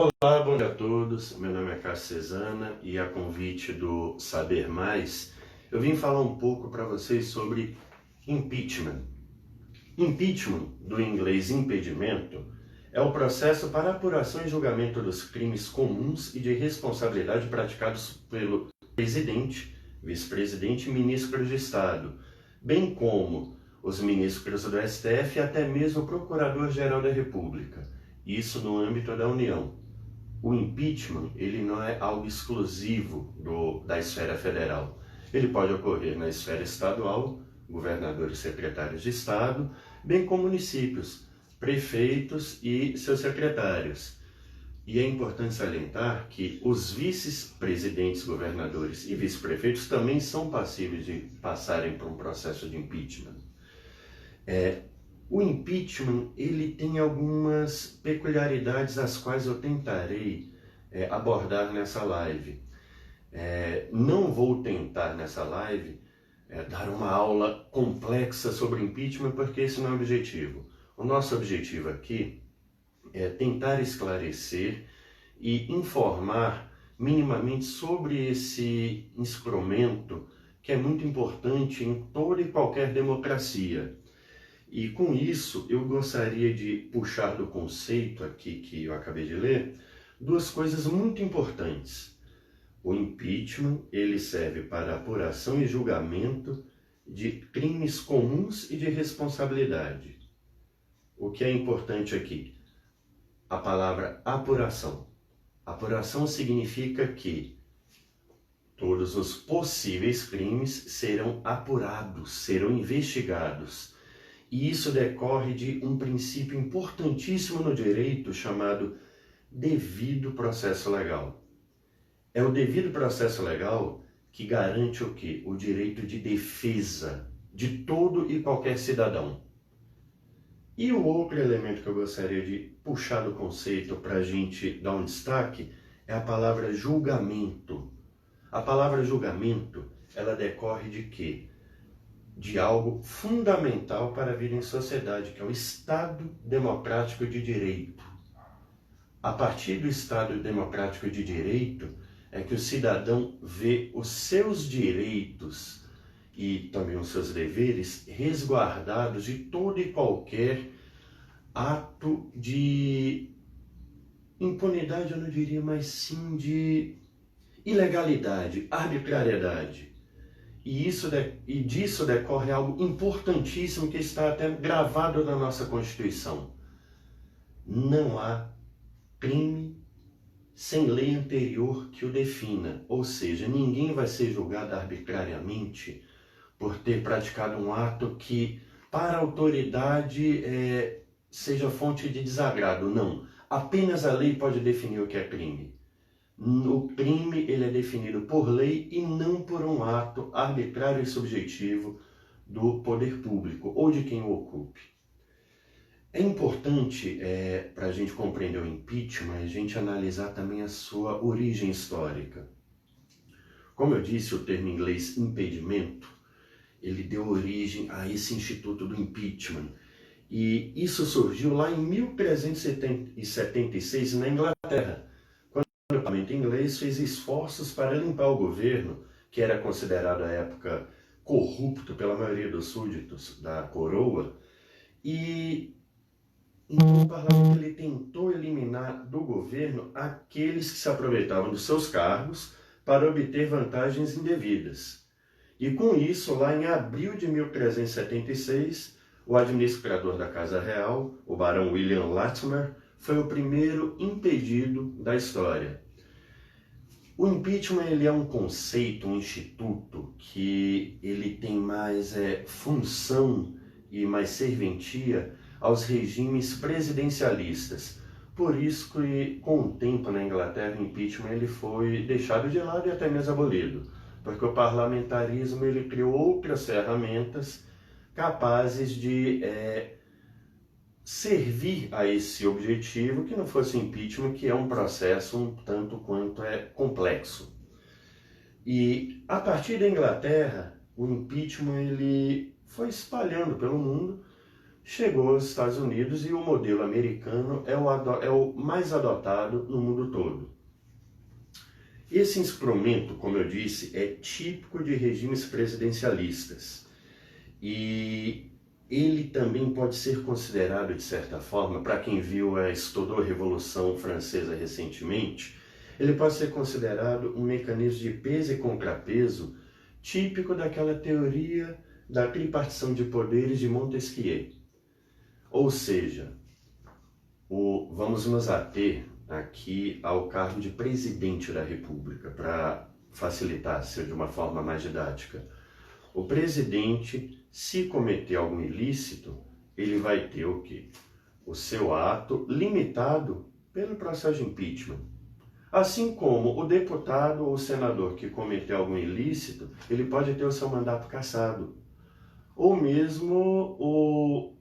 Olá, bom dia a todos. Meu nome é Cássio Cesana e a convite do Saber Mais, eu vim falar um pouco para vocês sobre impeachment. Impeachment, do inglês impedimento, é o processo para apuração e julgamento dos crimes comuns e de responsabilidade praticados pelo presidente, vice-presidente e ministros de Estado, bem como os ministros do STF e até mesmo o Procurador-Geral da República, isso no âmbito da União. O impeachment, ele não é algo exclusivo da esfera federal. Ele pode ocorrer na esfera estadual, governadores e secretários de Estado, bem como municípios, prefeitos e seus secretários. E é importante salientar que os vice-presidentes, governadores e vice-prefeitos também são passíveis de passarem por um processo de impeachment. O impeachment, ele tem algumas peculiaridades as quais eu tentarei abordar nessa live. Não vou tentar nessa live dar uma aula complexa sobre impeachment, porque esse não é o objetivo. O nosso objetivo aqui é tentar esclarecer e informar minimamente sobre esse instrumento que é muito importante em toda e qualquer democracia. E com isso, eu gostaria de puxar do conceito aqui que eu acabei de ler, duas coisas muito importantes. O impeachment, ele serve para apuração e julgamento de crimes comuns e de responsabilidade. O que é importante aqui? A palavra apuração. Apuração significa que todos os possíveis crimes serão apurados, serão investigados. E isso decorre de um princípio importantíssimo no direito chamado devido processo legal. É o devido processo legal que garante o quê? O direito de defesa de todo e qualquer cidadão. E o outro elemento que eu gostaria de puxar do conceito para a gente dar um destaque é a palavra julgamento. A palavra julgamento, ela decorre de quê? De algo fundamental para a vida em sociedade, que é o Estado Democrático de Direito. A partir do Estado Democrático de Direito é que o cidadão vê os seus direitos e também os seus deveres resguardados de todo e qualquer ato de impunidade, eu não diria, mas sim de ilegalidade, arbitrariedade. E disso decorre algo importantíssimo que está até gravado na nossa Constituição. Não há crime sem lei anterior que o defina. Ou seja, ninguém vai ser julgado arbitrariamente por ter praticado um ato que, para a autoridade, seja fonte de desagrado. Não. Apenas a lei pode definir o que é crime. O crime, ele é definido por lei e não por um ato arbitrário e subjetivo do poder público ou de quem o ocupe. É importante, para a gente compreender o impeachment, a gente analisar também a sua origem histórica. Como eu disse, o termo em inglês impedimento, ele deu origem a esse instituto do impeachment. E isso surgiu lá em 1376 na Inglaterra, o parlamento inglês fez esforços para limpar o governo, que era considerado à época corrupto pela maioria dos súditos da coroa, e então o parlamento ele tentou eliminar do governo aqueles que se aproveitavam dos seus cargos para obter vantagens indevidas. E com isso, lá em abril de 1376, o administrador da Casa Real, o barão William Latimer, foi o primeiro impedido da história. O impeachment ele é um conceito, um instituto que ele tem mais função e mais serventia aos regimes presidencialistas. Por isso que, com o tempo na Inglaterra, o impeachment ele foi deixado de lado e até mesmo abolido, porque o parlamentarismo ele criou outras ferramentas capazes de servir a esse objetivo que não fosse impeachment, que é um processo um tanto quanto complexo. E a partir da Inglaterra, o impeachment ele foi espalhando pelo mundo, chegou aos Estados Unidos e o modelo americano é o mais adotado no mundo todo. Esse instrumento, como eu disse, é típico de regimes presidencialistas e ele também pode ser considerado, de certa forma, para quem estudou a Revolução Francesa recentemente, ele pode ser considerado um mecanismo de peso e contrapeso típico daquela teoria da tripartição de poderes de Montesquieu. Ou seja, vamos nos ater aqui ao cargo de presidente da República, para facilitar de uma forma mais didática. O presidente, se cometer algum ilícito, ele vai ter o quê? O seu ato limitado pelo processo de impeachment. Assim como o deputado ou o senador que cometer algum ilícito, ele pode ter o seu mandato cassado. Ou mesmo o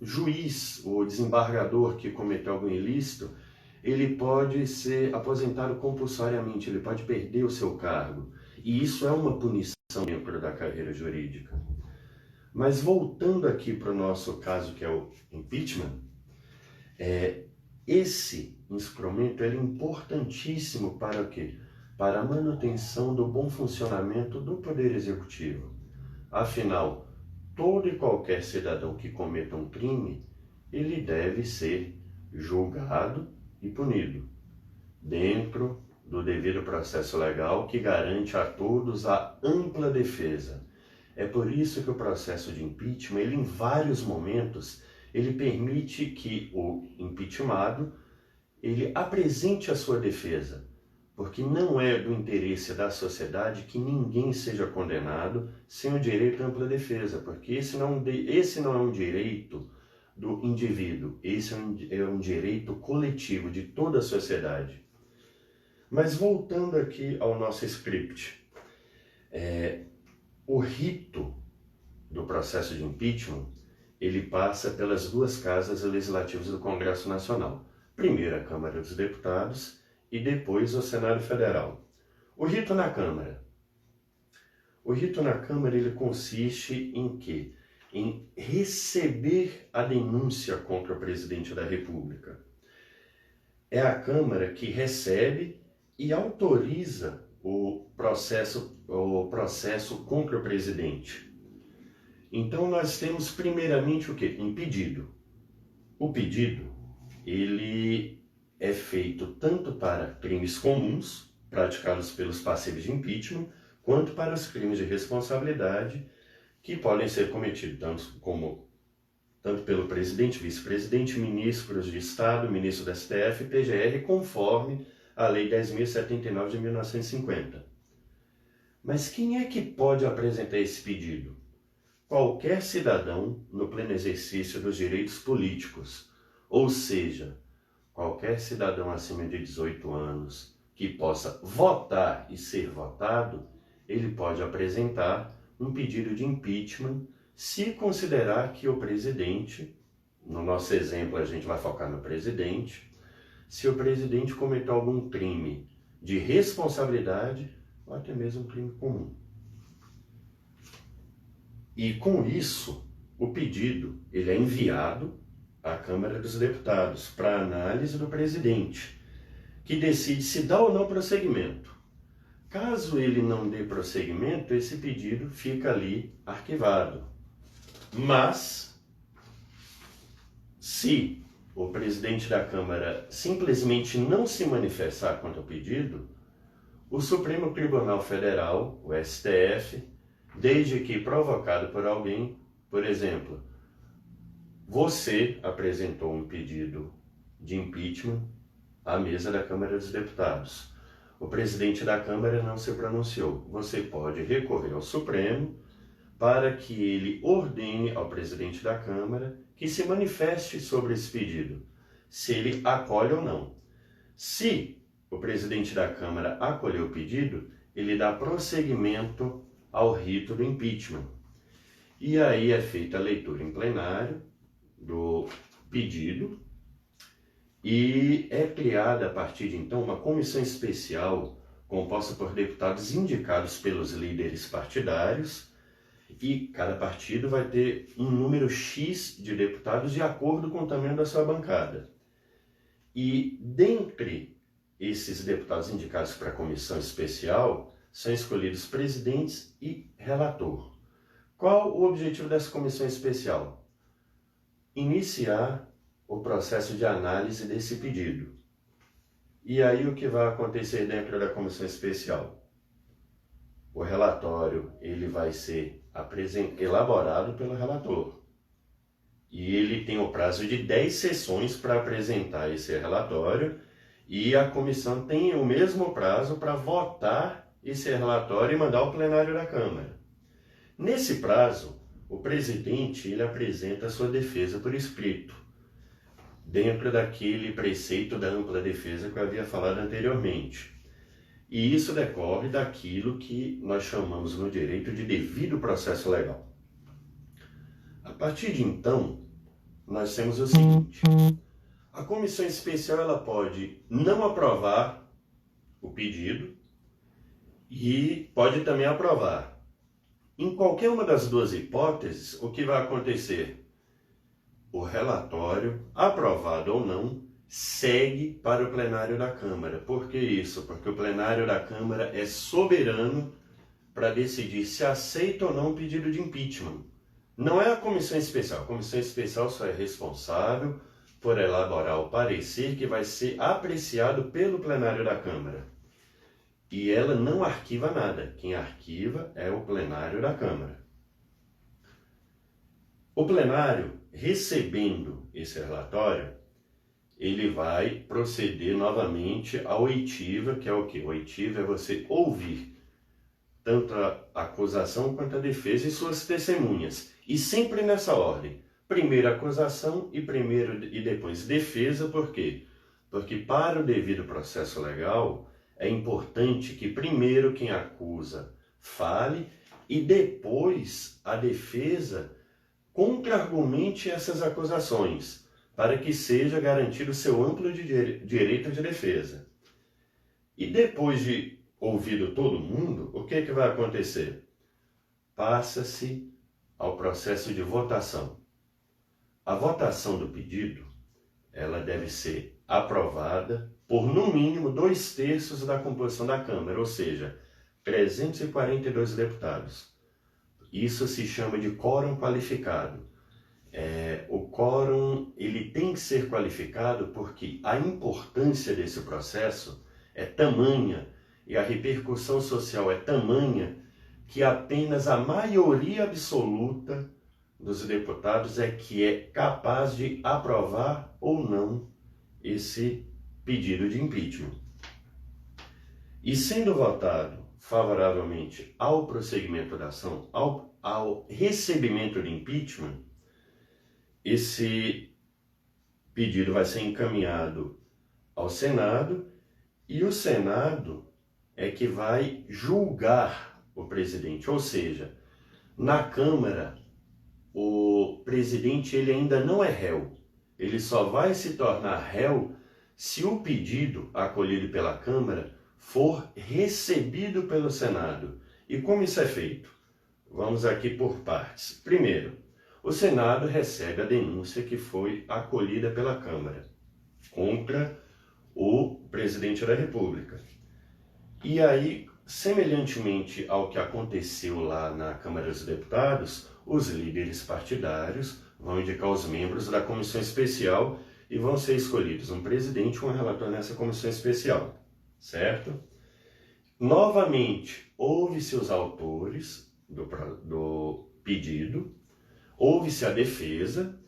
juiz, o desembargador que cometeu algum ilícito, ele pode ser aposentado compulsoriamente, ele pode perder o seu cargo. E isso é uma punição dentro da carreira jurídica. Mas voltando aqui para o nosso caso, que é o impeachment, esse instrumento é importantíssimo para o quê? Para a manutenção do bom funcionamento do Poder Executivo. Afinal, todo e qualquer cidadão que cometa um crime, ele deve ser julgado e punido, dentro do devido processo legal que garante a todos a ampla defesa. É por isso que o processo de impeachment, ele em vários momentos, ele permite que o impeachmentado, ele apresente a sua defesa, porque não é do interesse da sociedade que ninguém seja condenado sem o direito à ampla defesa, porque esse não é um direito do indivíduo, esse é um direito coletivo de toda a sociedade. Mas voltando aqui ao nosso script, o rito do processo de impeachment, ele passa pelas duas casas legislativas do Congresso Nacional. Primeiro a Câmara dos Deputados e depois o Senado Federal. O rito na Câmara. O rito na Câmara, ele consiste em quê? Em receber a denúncia contra o presidente da República. É a Câmara que recebe e autoriza o processo contra o presidente. Então nós temos primeiramente o quê? Um pedido. O pedido, ele é feito tanto para crimes comuns, praticados pelos passíveis de impeachment, quanto para os crimes de responsabilidade que podem ser cometidos tanto pelo presidente, vice-presidente, ministros de Estado, ministro do STF e PGR, conforme a Lei 10.079 de 1950. Mas quem é que pode apresentar esse pedido? Qualquer cidadão no pleno exercício dos direitos políticos, ou seja, qualquer cidadão acima de 18 anos que possa votar e ser votado, ele pode apresentar um pedido de impeachment se considerar que o presidente, no nosso exemplo a gente vai focar no presidente, se o presidente cometeu algum crime de responsabilidade ou até mesmo um crime comum. E com isso, o pedido ele é enviado à Câmara dos Deputados para análise do presidente, que decide se dá ou não prosseguimento. Caso ele não dê prosseguimento, esse pedido fica ali arquivado. Mas, se o presidente da Câmara simplesmente não se manifestar contra o pedido, o Supremo Tribunal Federal, o STF, desde que provocado por alguém, por exemplo, você apresentou um pedido de impeachment à mesa da Câmara dos Deputados. O presidente da Câmara não se pronunciou. Você pode recorrer ao Supremo para que ele ordene ao presidente da Câmara que se manifeste sobre esse pedido, se ele acolhe ou não. Se o presidente da Câmara acolheu o pedido, ele dá prosseguimento ao rito do impeachment. E aí é feita a leitura em plenário do pedido e é criada a partir de então uma comissão especial composta por deputados indicados pelos líderes partidários E cada partido vai ter um número X de deputados de acordo com o tamanho da sua bancada. E dentre esses deputados indicados para a comissão especial, são escolhidos presidentes e relator. Qual o objetivo dessa comissão especial? Iniciar o processo de análise desse pedido. E aí o que vai acontecer dentro da comissão especial? O relatório ele vai ser elaborado pelo relator. E ele tem o prazo de 10 sessões para apresentar esse relatório, e a comissão tem o mesmo prazo para votar esse relatório e mandar ao plenário da Câmara. Nesse prazo, o presidente ele apresenta a sua defesa por escrito, dentro daquele preceito da ampla defesa que eu havia falado anteriormente. E isso decorre daquilo que nós chamamos no direito de devido processo legal. A partir de então, nós temos o seguinte: a comissão especial ela pode não aprovar o pedido e pode também aprovar. Em qualquer uma das duas hipóteses, o que vai acontecer? O relatório, aprovado ou não, segue para o plenário da Câmara. Por que isso? Porque o plenário da Câmara é soberano para decidir se aceita ou não o pedido de impeachment. Não é a comissão especial. A comissão especial só é responsável por elaborar o parecer que vai ser apreciado pelo plenário da Câmara. E ela não arquiva nada. Quem arquiva é o plenário da Câmara. O plenário, recebendo esse relatório, ele vai proceder novamente à oitiva, que é o quê? Oitiva é você ouvir tanto a acusação quanto a defesa e suas testemunhas. E sempre nessa ordem. Primeiro acusação e depois defesa. Por quê? Porque para o devido processo legal, é importante que primeiro quem acusa fale e depois a defesa contra-argumente essas acusações, para que seja garantido o seu amplo direito de defesa. E depois de ouvido todo mundo, o que vai acontecer? Passa-se ao processo de votação. A votação do pedido, ela deve ser aprovada por no mínimo 2/3 da composição da Câmara, ou seja, 342 deputados. Isso se chama de quórum qualificado. O quórum ele tem que ser qualificado porque a importância desse processo é tamanha e a repercussão social é tamanha que apenas a maioria absoluta dos deputados é que é capaz de aprovar ou não esse pedido de impeachment. E sendo votado favoravelmente ao prosseguimento da ação, ao recebimento de impeachment, esse pedido vai ser encaminhado ao Senado e o Senado é que vai julgar o presidente. Ou seja, na Câmara, o presidente ele ainda não é réu. Ele só vai se tornar réu se o pedido acolhido pela Câmara for recebido pelo Senado. E como isso é feito? Vamos aqui por partes. Primeiro, o Senado recebe a denúncia que foi acolhida pela Câmara contra o presidente da República. E aí, semelhantemente ao que aconteceu lá na Câmara dos Deputados, os líderes partidários vão indicar os membros da comissão especial e vão ser escolhidos um presidente e um relator nessa comissão especial, certo? Novamente, ouve-se os autores do pedido, ouve-se a defesa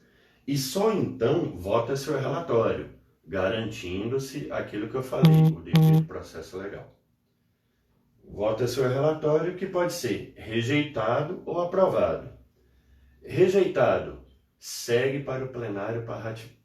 e só então vota-se o relatório, garantindo-se aquilo que eu falei, o devido processo legal. Vota-se o relatório que pode ser rejeitado ou aprovado. Rejeitado, segue para o plenário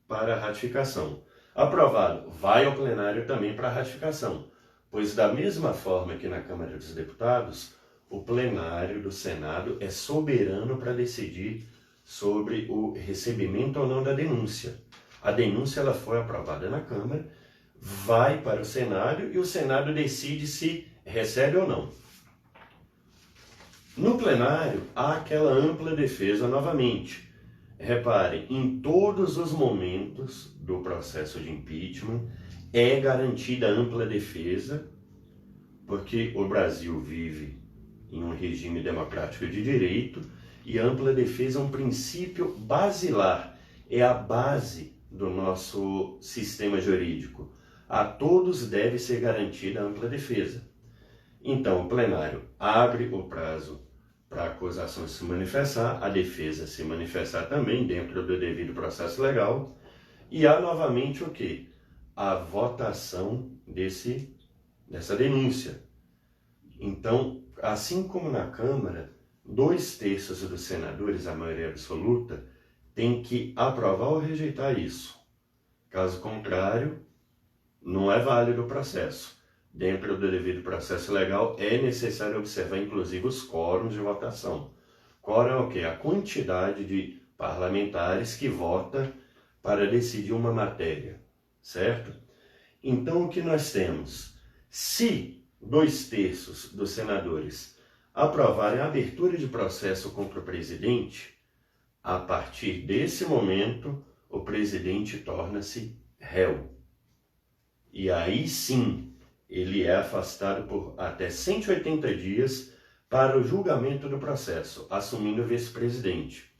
para ratificação. Aprovado, vai ao plenário também para ratificação, pois da mesma forma que na Câmara dos Deputados, o plenário do Senado é soberano para decidir sobre o recebimento ou não da denúncia. A denúncia ela foi aprovada na Câmara, vai para o Senado e o Senado decide se recebe ou não. No plenário, há aquela ampla defesa novamente. Reparem, em todos os momentos do processo de impeachment é garantida ampla defesa, porque o Brasil vive em um regime democrático de direito e a ampla defesa é um princípio basilar, é a base do nosso sistema jurídico. A todos deve ser garantida a ampla defesa. Então, o plenário abre o prazo para a acusação se manifestar, a defesa se manifestar também dentro do devido processo legal, e há novamente o quê? A votação dessa denúncia. Então, assim como na Câmara, 2/3 dos senadores, a maioria absoluta, tem que aprovar ou rejeitar isso. Caso contrário, não é válido o processo. Dentro do devido processo legal, é necessário observar, inclusive, os quórums de votação. Quórum é o quê? A quantidade de parlamentares que vota para decidir uma matéria, certo? Então, o que nós temos? Se 2/3 dos senadores aprovarem a abertura de processo contra o presidente, a partir desse momento, o presidente torna-se réu. E aí sim, ele é afastado por até 180 dias para o julgamento do processo, assumindo o vice-presidente.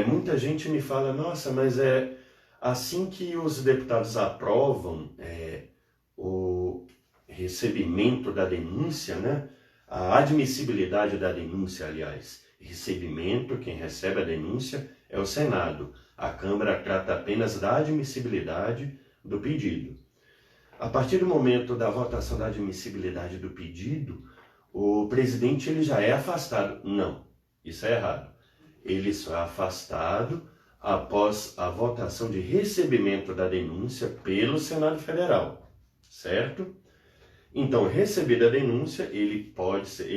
Muita gente me fala, nossa, mas é assim que os deputados aprovam o recebimento da denúncia, né? A admissibilidade da denúncia, aliás. Recebimento, quem recebe a denúncia é o Senado. A Câmara trata apenas da admissibilidade do pedido. A partir do momento da votação da admissibilidade do pedido, o presidente ele já é afastado. Não, isso é errado. Ele só é afastado após a votação de recebimento da denúncia pelo Senado Federal, certo? Então, recebida a denúncia, ele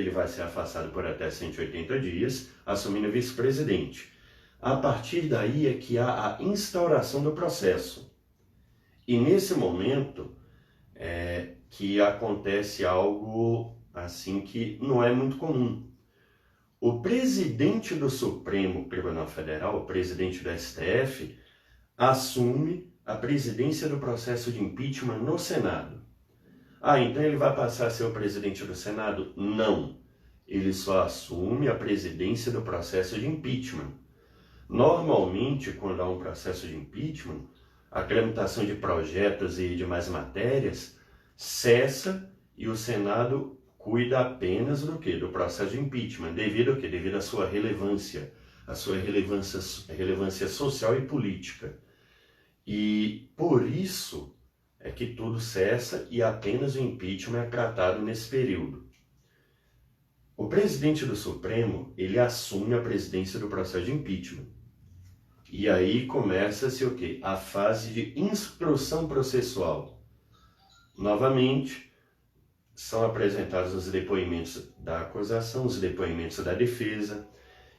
vai ser afastado por até 180 dias, assumindo vice-presidente. A partir daí é que há a instauração do processo. E nesse momento que acontece algo assim que não é muito comum. O presidente do Supremo Tribunal Federal, o presidente do STF, assume a presidência do processo de impeachment no Senado. Então ele vai passar a ser o presidente do Senado? Não. Ele só assume a presidência do processo de impeachment. Normalmente, quando há um processo de impeachment, a tramitação de projetos e demais matérias cessa e o Senado cuida apenas do quê? Do processo de impeachment. Devido ao quê? Devido à sua relevância, relevância social e política. E por isso é que tudo cessa e apenas o impeachment é tratado nesse período. O presidente do Supremo, ele assume a presidência do processo de impeachment. E aí começa-se o quê? A fase de instrução processual. Novamente, são apresentados os depoimentos da acusação, os depoimentos da defesa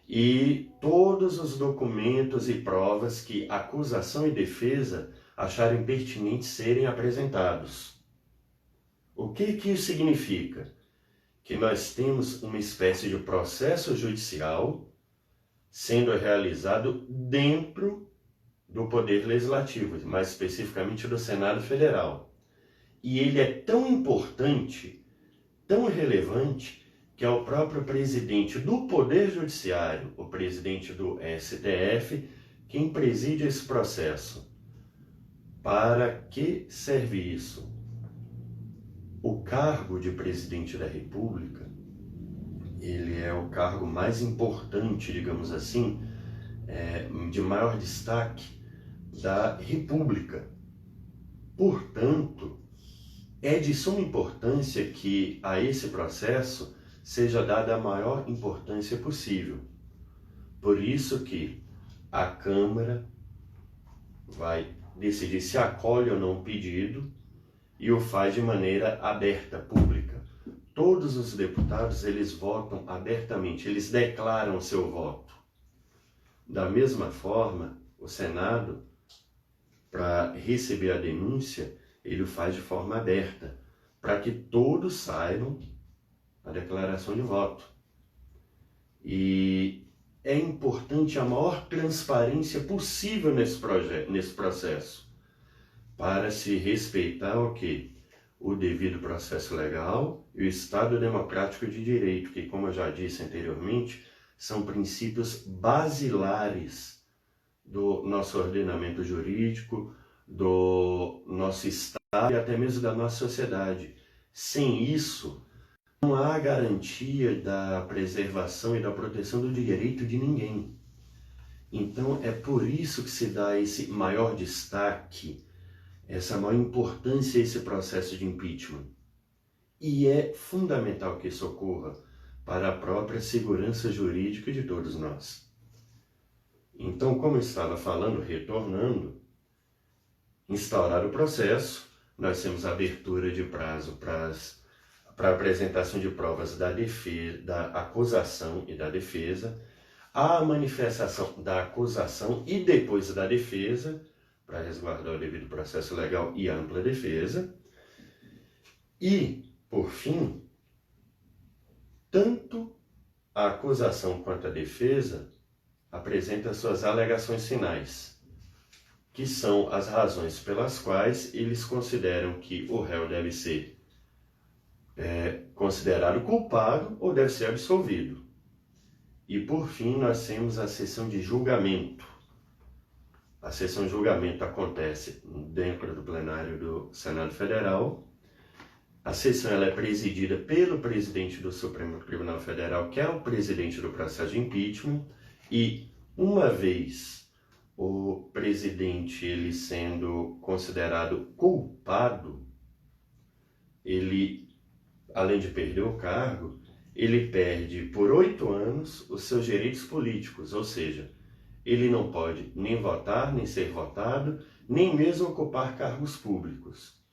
e todos os documentos e provas que acusação e defesa acharem pertinentes serem apresentados. O que isso significa? Que nós temos uma espécie de processo judicial sendo realizado dentro do Poder Legislativo, mais especificamente do Senado Federal. E ele é tão importante, tão relevante, que é o próprio presidente do Poder Judiciário, o presidente do STF, quem preside esse processo. Para que serve isso? O cargo de presidente da República, ele é o cargo mais importante, digamos assim, de maior destaque da República. Portanto, é de suma importância que a esse processo seja dada a maior importância possível. Por isso que a Câmara vai decidir se acolhe ou não o pedido e o faz de maneira aberta, pública. Todos os deputados, eles votam abertamente, eles declaram o seu voto. Da mesma forma, o Senado, para receber a denúncia, ele o faz de forma aberta, para que todos saibam a declaração de voto. E é importante a maior transparência possível nesse processo, para se respeitar o quê? O devido processo legal e o Estado democrático de direito, que, como eu já disse anteriormente, são princípios basilares do nosso ordenamento jurídico, do nosso Estado e até mesmo da nossa sociedade. Sem isso, não há garantia da preservação e da proteção do direito de ninguém. Então, é por isso que se dá esse maior destaque, essa maior importância a esse processo de impeachment. E é fundamental que isso ocorra para a própria segurança jurídica de todos nós. Então, como eu estava falando, retornando, instaurar o processo, nós temos abertura de prazo para apresentação de provas da defesa, da acusação e da defesa, a manifestação da acusação e depois da defesa, para resguardar o devido processo legal e ampla defesa. E, por fim, tanto a acusação quanto a defesa apresentam suas alegações finais, que são as razões pelas quais eles consideram que o réu deve ser considerado culpado ou deve ser absolvido. E, por fim, nós temos a sessão de julgamento. A sessão de julgamento acontece dentro do plenário do Senado Federal. A sessão ela é presidida pelo presidente do Supremo Tribunal Federal, que é o presidente do processo de impeachment, e uma vez o presidente ele sendo considerado culpado, ele, além de perder o cargo, ele perde por 8 anos os seus direitos políticos, ou seja, ele não pode nem votar, nem ser votado, nem mesmo ocupar cargos públicos.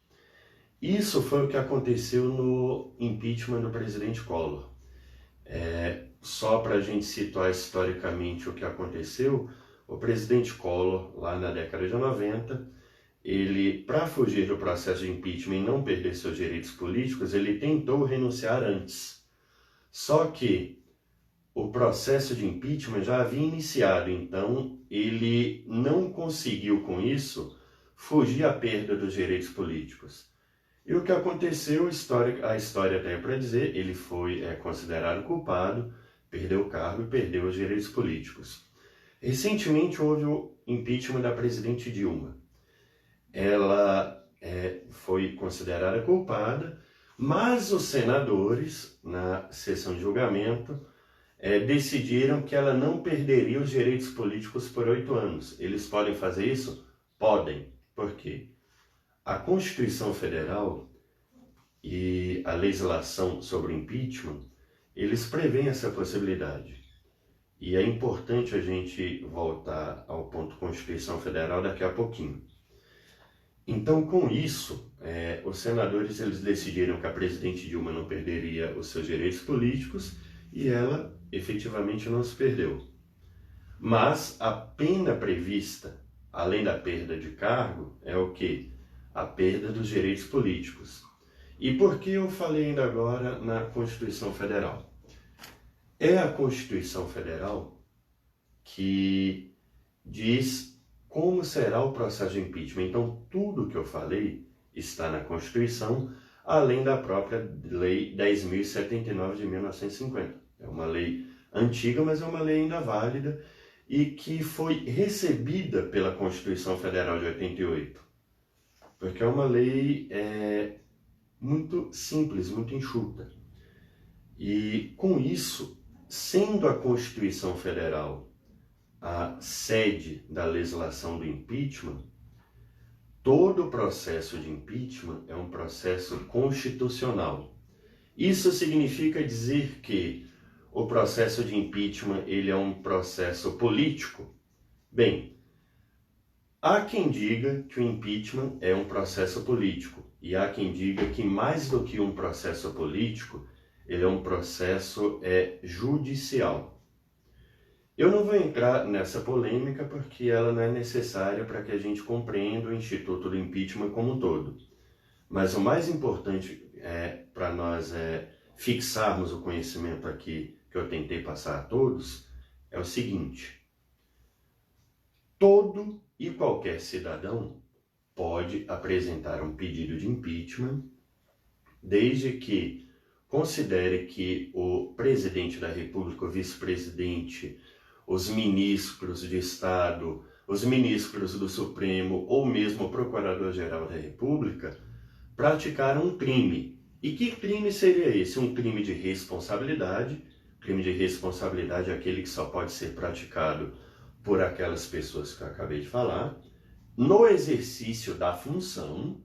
Isso foi o que aconteceu no impeachment do presidente Collor. Só para a gente situar historicamente o que aconteceu, o presidente Collor, lá na década de 90, ele, para fugir do processo de impeachment e não perder seus direitos políticos, ele tentou renunciar antes. Só que o processo de impeachment já havia iniciado, então ele não conseguiu com isso fugir à perda dos direitos políticos. E o que aconteceu, a história tem para dizer, ele foi considerado culpado, perdeu o cargo e perdeu os direitos políticos. Recentemente houve o impeachment da presidente Dilma. Ela foi considerada culpada, mas os senadores, na sessão de julgamento, decidiram que ela não perderia os direitos políticos por 8 anos. Eles podem fazer isso? Podem. Por quê? A Constituição Federal e a legislação sobre impeachment, eles prevêem essa possibilidade. E é importante a gente voltar ao ponto Constituição Federal daqui a pouquinho. Então, com isso, os senadores eles decidiram que a presidente Dilma não perderia os seus direitos políticos e ela efetivamente não se perdeu. Mas a pena prevista, além da perda de cargo, é o quê? A perda dos direitos políticos. E por que eu falei ainda agora na Constituição Federal? É a Constituição Federal que diz como será o processo de impeachment. Então, tudo que eu falei está na Constituição, além da própria Lei 10.079 de 1950. É uma lei antiga, mas é uma lei ainda válida e que foi recebida pela Constituição Federal de 88. Porque é uma lei muito simples, muito enxuta. E com isso, sendo a Constituição Federal a sede da legislação do impeachment, todo o processo de impeachment é um processo constitucional. Isso significa dizer que o processo de impeachment ele é um processo político? Bem, há quem diga que o impeachment é um processo político e há quem diga que mais do que um processo político, ele é um processo judicial. Eu não vou entrar nessa polêmica porque ela não é necessária para que a gente compreenda o Instituto do Impeachment como um todo. Mas o mais importante para nós fixarmos o conhecimento aqui que eu tentei passar a todos é o seguinte: todo e qualquer cidadão pode apresentar um pedido de impeachment, desde que considere que o presidente da República, o vice-presidente, os ministros de Estado, os ministros do Supremo ou mesmo o Procurador-Geral da República praticaram um crime. E que crime seria esse? Um crime de responsabilidade. Crime de responsabilidade é aquele que só pode ser praticado por aquelas pessoas que eu acabei de falar, no exercício da função,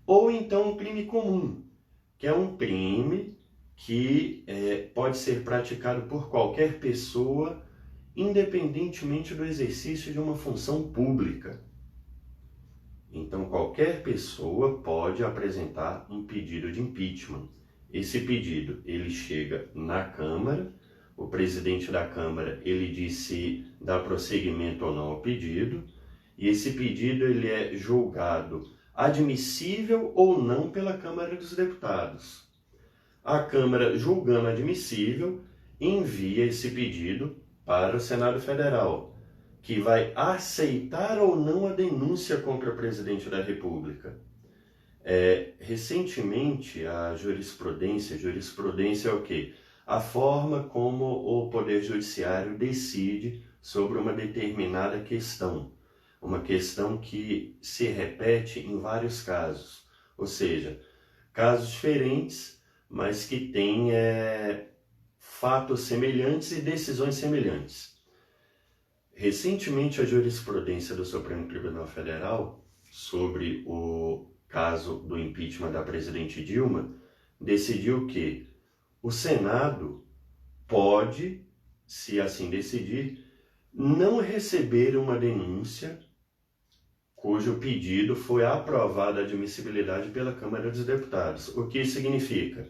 ou então um crime comum, que é um crime que pode ser praticado por qualquer pessoa, independentemente do exercício de uma função pública. Então, qualquer pessoa pode apresentar um pedido de impeachment. Esse pedido, ele chega na Câmara, o presidente da Câmara, ele diz se dá prosseguimento ou não ao pedido, e esse pedido ele é julgado admissível ou não pela Câmara dos Deputados. A Câmara, julgando admissível, envia esse pedido para o Senado Federal, que vai aceitar ou não a denúncia contra o presidente da República. Recentemente, a jurisprudência é o quê? A forma como o Poder Judiciário decide sobre uma determinada questão. Uma questão que se repete em vários casos. Ou seja, casos diferentes, mas que têm fatos semelhantes e decisões semelhantes. Recentemente, a jurisprudência do Supremo Tribunal Federal sobre o caso do impeachment da presidente Dilma decidiu que o Senado pode, se assim decidir, não receber uma denúncia cujo pedido foi aprovado a admissibilidade pela Câmara dos Deputados. O que isso significa?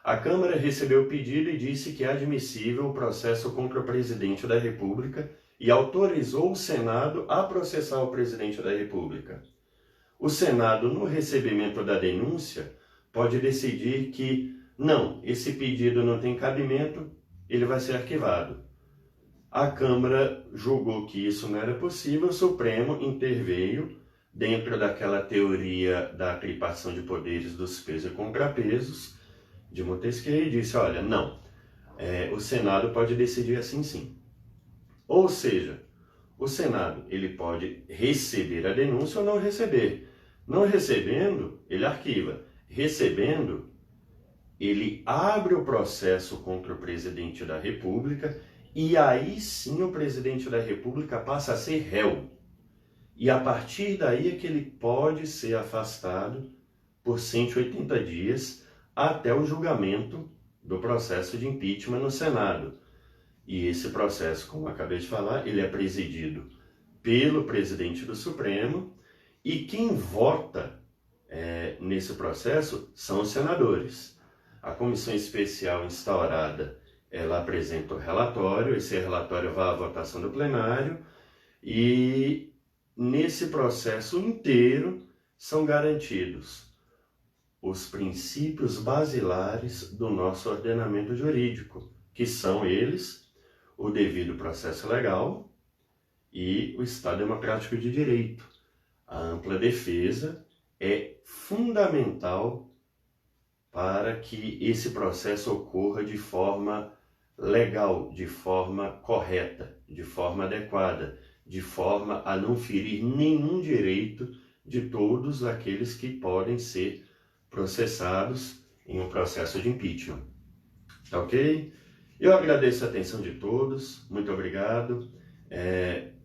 A Câmara recebeu o pedido e disse que é admissível o processo contra o presidente da República e autorizou o Senado a processar o presidente da República. O Senado, no recebimento da denúncia, pode decidir que não, esse pedido não tem cabimento, ele vai ser arquivado. A Câmara julgou que isso não era possível, o Supremo interveio dentro daquela teoria da tripartição de poderes dos pesos e contrapesos de Montesquieu e disse, olha, não, o Senado pode decidir assim sim. Ou seja, o Senado ele pode receber a denúncia ou não receber. Não recebendo, ele arquiva. Recebendo, ele abre o processo contra o presidente da República e aí sim o presidente da República passa a ser réu. E a partir daí é que ele pode ser afastado por 180 dias até o julgamento do processo de impeachment no Senado. E esse processo, como eu acabei de falar, ele é presidido pelo presidente do Supremo e quem vota nesse processo são os senadores. A comissão especial instaurada, ela apresenta o relatório, esse relatório vai à votação do plenário e nesse processo inteiro são garantidos os princípios basilares do nosso ordenamento jurídico, que são eles o devido processo legal e o Estado Democrático de Direito. A ampla defesa é fundamental para que esse processo ocorra de forma legal, de forma correta, de forma adequada, de forma a não ferir nenhum direito de todos aqueles que podem ser processados em um processo de impeachment. Ok? Eu agradeço a atenção de todos, muito obrigado.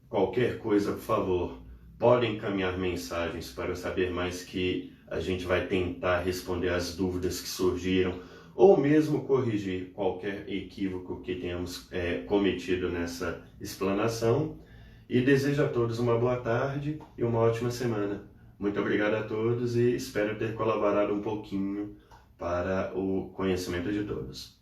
Qualquer coisa, por favor, podem encaminhar mensagens para eu saber mais, que a gente vai tentar responder as dúvidas que surgiram ou mesmo corrigir qualquer equívoco que tenhamos cometido nessa explanação. E desejo a todos uma boa tarde e uma ótima semana. Muito obrigado a todos e espero ter colaborado um pouquinho para o conhecimento de todos.